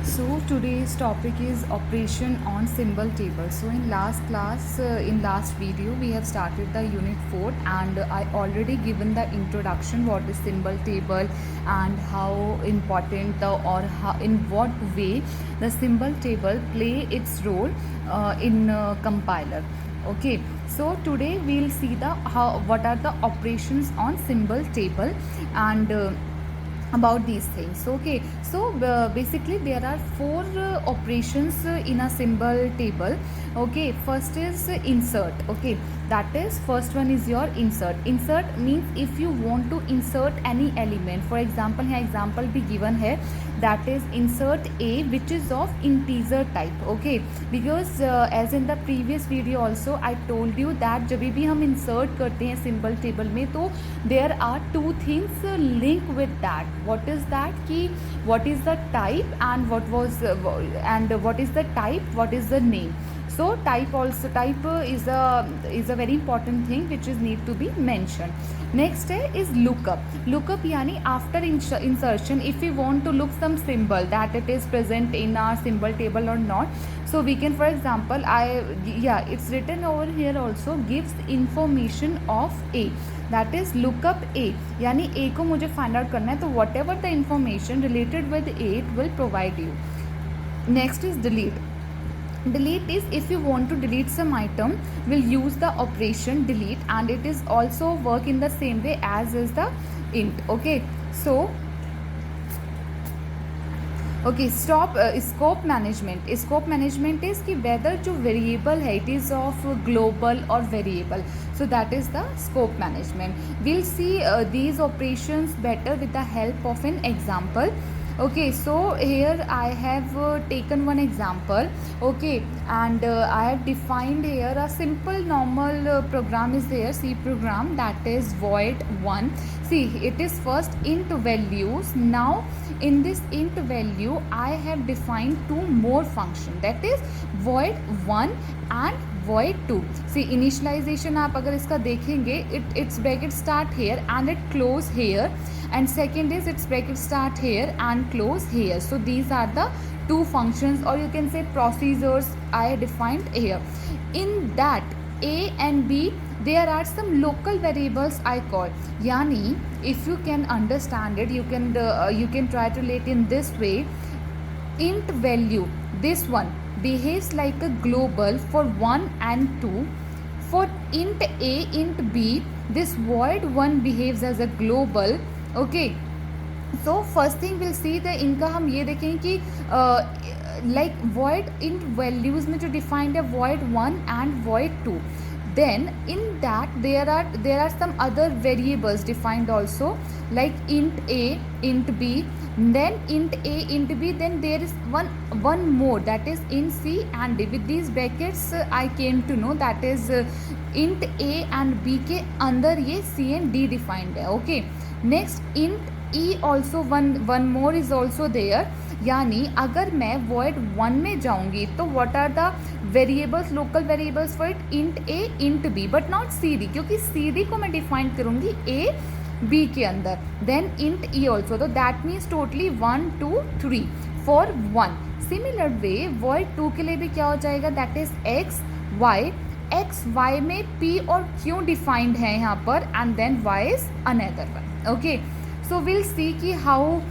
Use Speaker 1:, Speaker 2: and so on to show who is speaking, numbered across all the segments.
Speaker 1: So today's topic is operation on symbol table. So in last class, in last video, we have started the unit 4, and I already given the introduction what is symbol table and how important or how, in what way the symbol table play its role in compiler. Okay, so today we'll see the how what are the operations on symbol table and about these things. Okay, so basically there are four operations in a symbol table. Okay, first is insert. Okay, that is first one is your insert. Insert means if you want to insert any element, for example here example be given here, that is insert a which is of integer type. Okay, because as in the previous video also I told you that जब भी हम insert करते हैं symbol table में, तो there are two things linked with that. What is that? कि what is the type and what was and what is the type, what is the name. So type also, type is a very important thing which is need to be mentioned. Next is lookup. Lookup यानी after insertion, if we want to look some symbol that it is present in our symbol table or not, so we can, for example, it's written over here also, gives information of a, that is lookup a, यानी a को मुझे find out करना है, तो whatever the information related with a it will provide you. Next is delete. Delete is if you want to delete some item, will use the operation delete, and it is also work in the same way as is the int. Okay, so okay, stop scope management. Scope management is कि whether जो variable है it is of global or variable, so that is the scope management. We'll see these operations better with the help of an example. Okay, so here I have taken one example. Okay, and I have defined here a simple normal program is there, C program, that is void 1. See, it is first int values. Now in this int value I have defined two more function, that is void 1 and void 2. See, initialization आप अगर इसका देखेंगे, its bracket start here and it close here, and second is its bracket start here and close here. So these are the two functions, or you can say procedures I defined here. In that a and b there are some local variables I call. Yani if you can understand it, you can try to relate in this way. Int value, this one behaves like a global for 1 and 2. For int a, int b, this void 1 behaves as a global. Okay, so first thing we'll see the इनका हम ये देखें कि like void int values में जो defined है void 1 and void 2. Then in that there are some other variables defined also, like int a, int b, then int a, int b, then there is one more, that is int c and d. With these brackets I came to know that is int a and b के अंदर ये c and d defined है. Okay, next int e also one more is also there. यानी अगर मैं void 1 में जाऊंगी तो what are the variables, local variables for it, int a, int b, but not cd, क्योंकि cd को मैं define करूंगी a b के अंदर. Then int e also, तो that means totally 1 2 3 for 1. Similar way void 2 के लिए भी क्या हो जाएगा, that is x y. x y में p और q defined है यहाँ पर, and then y is another one. Okay, so we'll see कि how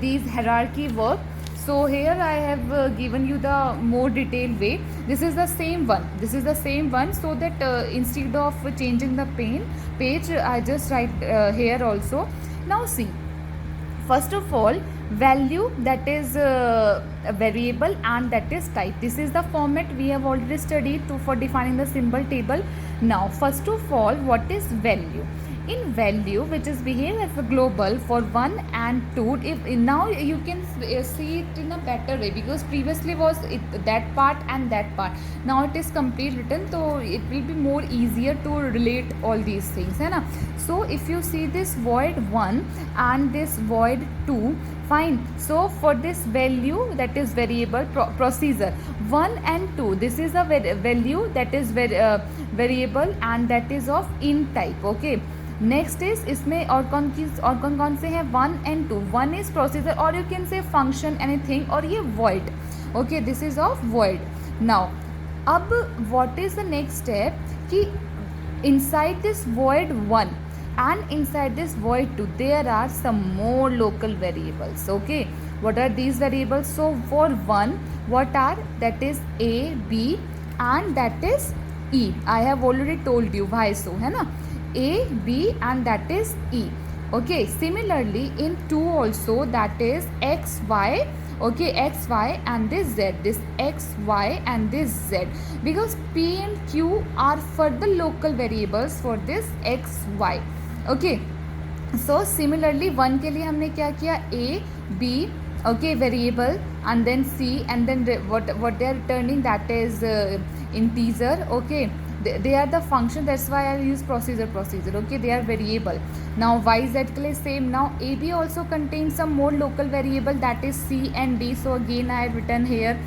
Speaker 1: these hierarchy work. So here I have given you the more detailed way. This is the same one, so that instead of changing the page I just write here also. Now see, first of all, value, that is a variable, and that is type. This is the format we have already studied for defining the symbol table. Now first of all, what is value? In value, which is behave as a global for 1 and 2, if now you can see it in a better way, because previously was that part and that part, now it is complete written, so it will be more easier to relate all these things, है ना. So if you see this void 1 and this void 2, fine. So for this value, that is variable procedure 1 and 2, this is a value, that is variable, and that is of int type. Okay, next is इसमें और कौन से हैं 1 and 2. 1 is procedure और you can say function anything, और ये void. Okay, this is of void. Now अब what is the next step कि inside this void 1 and inside this void 2 there are some more local variables. Okay, what are these variables? So for 1, what are, that is a, b and that is e. I have already told you why so, है ना, a, b and that is e. Okay, similarly in 2 also, that is x, y. Okay, x, y and this z, this x, y and this z, because p and q are further local variables for this x, y. Okay, so similarly 1 के लिए हमने क्या किया, a, b, okay, variable, and then c, and then what they are returning, that is integer. Okay, they are the function, that's why I use procedure. Okay, they are variable. Now yz के लिए same. Now ab also contains some more local variable, that is c and d, so again I have written here.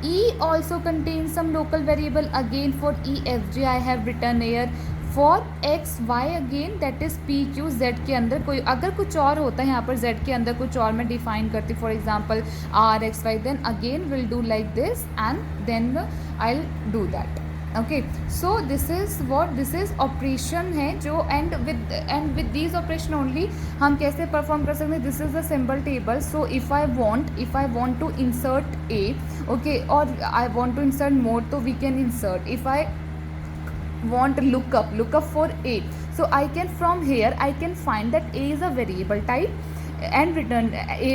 Speaker 1: E also contains some local variable, again for e, f, g I have written here. For X Y again, that is P Q Z के अंदर कोई अगर कुछ और होता है यहाँ पर जेड के अंदर कुछ और मैं डिफाइन करती, for example R X Y, then again will do like this and then I will do that. Okay, so this is operation है जो and with these operation only हम कैसे परफॉर्म कर सकते हैं. This is the symbol table. So if I want to insert a, okay, और I want to insert more, तो we can insert. If I want lookup for a, so I can, from here I can find that a is a variable type and return a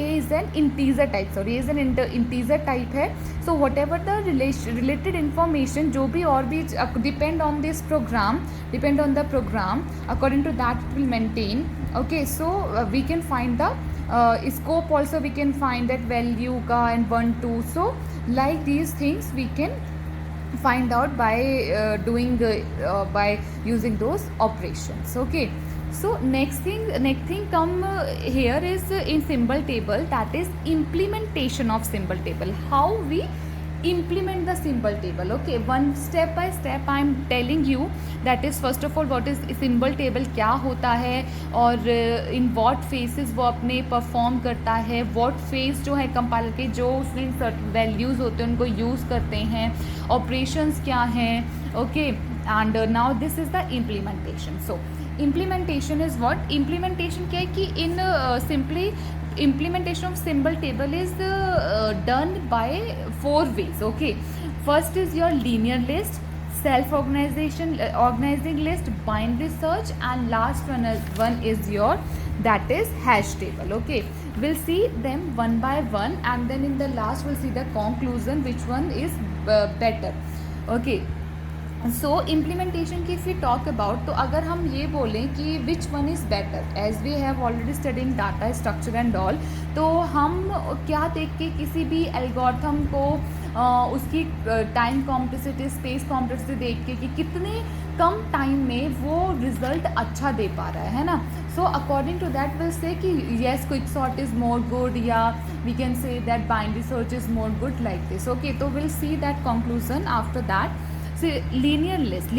Speaker 1: is an integer type, sorry, a is an integer type है. So whatever the related information जो भी और भी depend on the program, according to that it will maintain. Okay, so we can find the scope also, we can find that value का and 1 2, so like these things we can find out by by using those operations. Okay, so next thing come here is in symbol table, that is implementation of symbol table. How we implement the symbol table. Okay, one step by step I am telling you, that is first of all what is symbol table, क्या होता है और in what phases वो अपने perform करता है, what phase जो है कंपाइलर के जो उसमें वैल्यूज़ होते हैं उनको यूज़ करते हैं, ऑपरेशंस क्या हैं. Okay, and now this is the implementation. So implementation is what, implementation क्या है कि इन simply implementation of symbol table is done by 4 ways. Okay, first is your linear list, self organizing list, binary search, and last one is your, that is hash table. Okay, we'll see them one by one and then in the last we'll see the conclusion, which one is better. Okay, so implementation की if you talk about, तो अगर हम ये बोलें कि which one is better, as we have already studied data structure and all, तो हम क्या देख के किसी भी एल्गोरिथम को उसकी टाइम कॉम्प्लेक्सिटी, स्पेस कॉम्प्लेक्सिटी देख के कि कितने कम टाइम में वो रिजल्ट अच्छा दे पा रहा है ना. So according to that will say कि yes quick sort is more good, या we can say that binary search is more good, like this. Okay, तो will see that conclusion after that. So linear list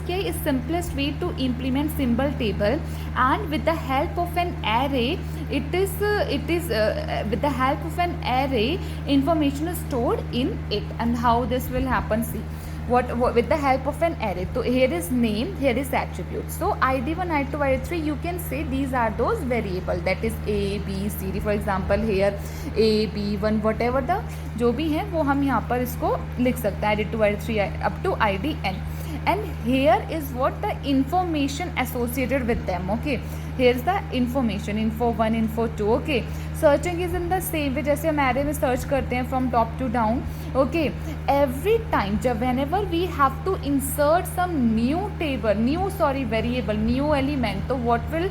Speaker 1: क्या is simplest way to implement symbol table, and with the help of an array, it is with the help of an array information is stored in it. And how this will happen, see, what with the help of an array. So here is name, here is attribute. So id1 id2 id3, you can say these are those variable, that is a b c d. For example here a b1 whatever the जो भी है वो हम यहाँ पर इसको लिख सकते हैं, id2 id3 up to idn. And here is what the information associated with them. Okay, here's the information, info1 info2. Okay, searching is in the same way जैसे हम एरे में सर्च करते हैं from top to down. Okay, every time जब whenever we have to insert some variable, new element, तो what will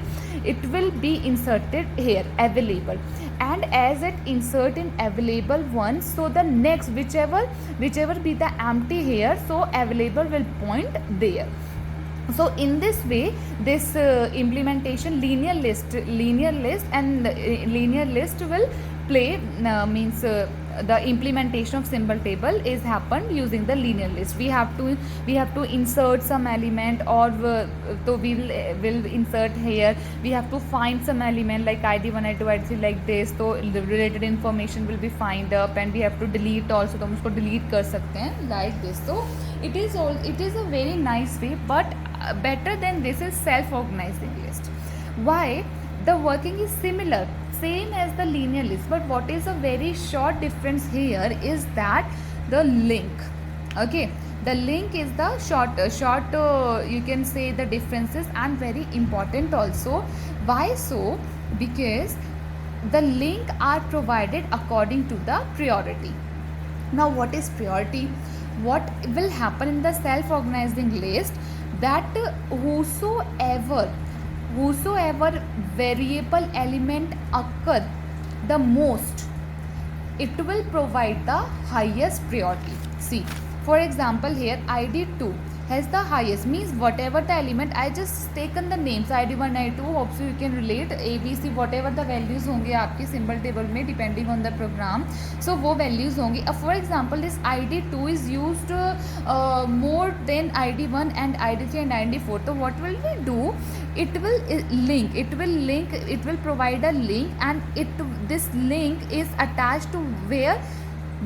Speaker 1: it will be inserted here available, and as it insert in available one, so the next whichever be the empty here, so available will point there. So in this way this implementation linear list and linear list will play means the implementation of symbol table is happened using the linear list. We have to insert some element, or so we will insert here. We have to find some element like id1 id2 id3 like this, so the related information will be find up, and we have to delete also, तो हम उसको delete कर सकते हैं like this. So it is a very nice way, but better than this is self organizing list. Why? The working is similar, same as the linear list, but what is a very short difference here is that the link. Okay, the link is the short you can say the differences, and very important also. Why so? Because the link are provided according to the priority. Now what is priority? What will happen in the self organizing list, that whosoever variable element occur the most, it will provide the highest priority. See, for example here id2 has the highest, means whatever the element, I just taken the names id1 id2, hope so you can relate, abc whatever the values होंगे आपके symbol table में depending on the program, so वो values होंगी. For example this id2 is used more than id1 and id3 and id4, so what will we do? It will provide a link, and this link is attached to where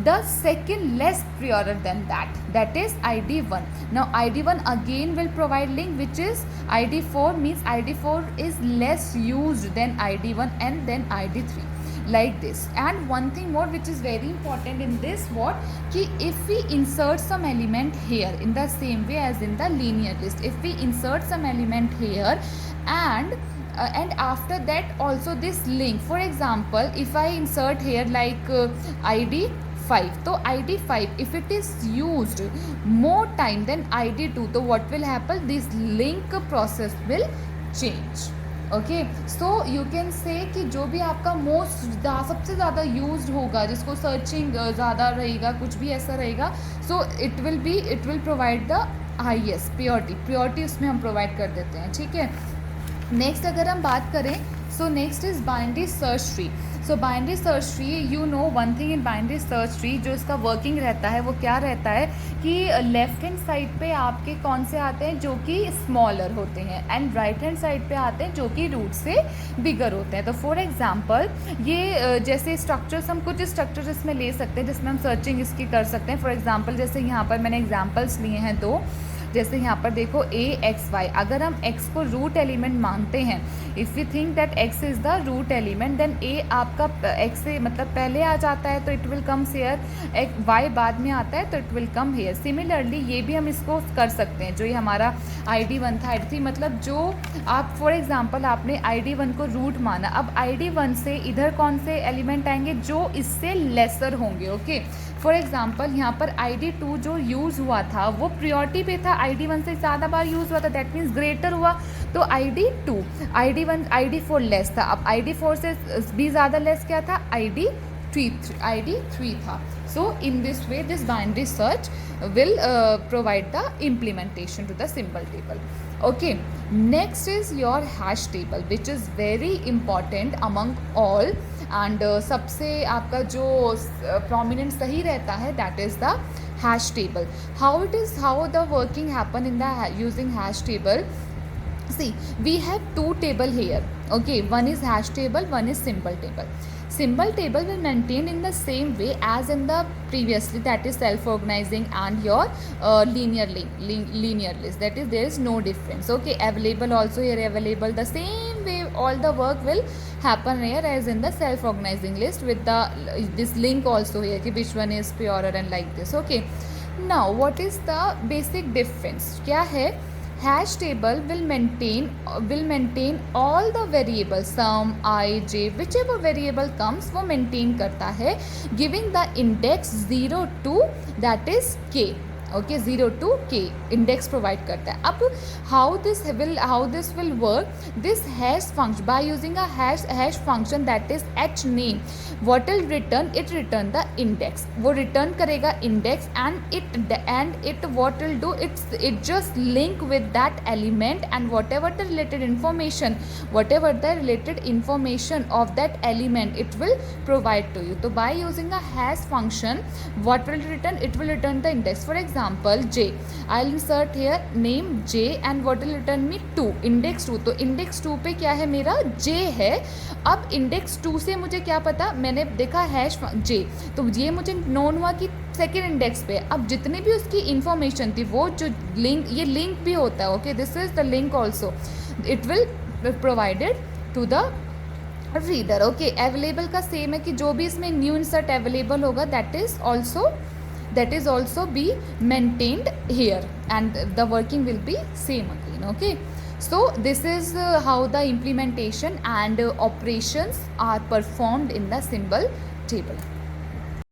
Speaker 1: the second less prior than that is id1. Now id1 again will provide link, which is id4, means id4 is less used than id1 and then id3 like this. And one thing more which is very important in this, what ki if we insert some element here in the same way as in the linear list, if we insert some element here and after that also this link, for example if I insert here like id 5, so id5 if it is used more time than id2, so what will happen? This link process will change. Okay, so you can से कि जो भी आपका सबसे ज़्यादा used होगा, जिसको searching ज़्यादा रहेगा, कुछ भी ऐसा रहेगा, so it will provide the highest purity उसमें हम प्रोवाइड कर देते हैं. ठीक है, नेक्स्ट अगर हम बात करें, so next is binary search tree. So binary search tree, you know one thing in binary search tree, जो इसका वर्किंग रहता है वो क्या रहता है कि लेफ्ट हैंड साइड पे आपके कौन से आते हैं जो कि स्मॉलर होते हैं, एंड राइट हैंड साइड पे आते हैं जो कि रूट से बिगर होते हैं. तो फॉर एग्जांपल ये जैसे स्ट्रक्चर्स, हम कुछ स्ट्रक्चर्स इसमें ले सकते हैं जिसमें हम सर्चिंग इसकी कर सकते हैं. फॉर एग्जांपल जैसे यहाँ पर मैंने एग्जांपल्स लिए हैं दो, जैसे यहाँ पर देखो a x y, अगर हम x को रूट एलिमेंट मानते हैं, if you think that x is the root element, then a आपका x से मतलब पहले आ जाता है तो it will comes here, y बाद में आता है तो it will come here. Similarly ये भी हम इसको कर सकते हैं, जो ये हमारा id1 था id3, मतलब जो आप फॉर एग्जांपल आपने id1 को रूट माना, अब id1 से इधर कौन से एलिमेंट आएंगे जो इससे लेसर होंगे. ओके, फॉर एग्जांपल यहाँ पर id2 जो यूज़ हुआ था वो प्रियोरिटी पे था, id1 से ज़्यादा बार यूज़ हुआ था, दैट मीन्स ग्रेटर हुआ, तो id2 id1 id4 लेस था. अब id4 से भी ज़्यादा लेस क्या था? id3 था. So in this way this binary search will provide the implementation to the symbol table. Okay, next is your hash table, which is very important among all, and सबसे आपका जो prominent सही रहता है, that is the hash table. How the working happen in the using hash table? See, we have two table here. Okay, one is hash table, one is symbol table. Symbol table will maintain in the same way as in the previously, that is self-organizing and your linear list. That is, there is no difference. Okay, available also here, available the same way, all the work will happen here as in the self-organizing list with the this link also here, कि which one is purer and like this. Okay, now what is the basic difference? क्या है? Hash table will maintain all the variables, sum, I, j, whichever variable comes वो maintain करता है, giving the index 0 to that is k. Okay 0 to k index provide करता है. अब how this will work, this hash function, by using a hash function that is h name, what will return, it return the index, वो return करेगा index and it what will do, it just link with that element and whatever the related information of that element it will provide to you. So by using a hash function, what will return, it will return the index. For example j, I'll insert here name j and what will return me 2, index 2. तो index 2 पे क्या है मेरा j है. अब index 2 से मुझे क्या पता, मैंने देखा हैश j, तो ये मुझे नोन हुआ कि सेकेंड इंडेक्स पे. अब जितनी भी उसकी इंफॉर्मेशन थी वो जो लिंक, ये लिंक भी होता है. Okay this is the link also, it will provided to the reader. Okay available का सेम है कि जो भी इसमें न्यू इंसर्ट अवेलेबल होगा that is also be maintained here and the working will be same again. Okay, so this is how the implementation and operations are performed in the symbol table.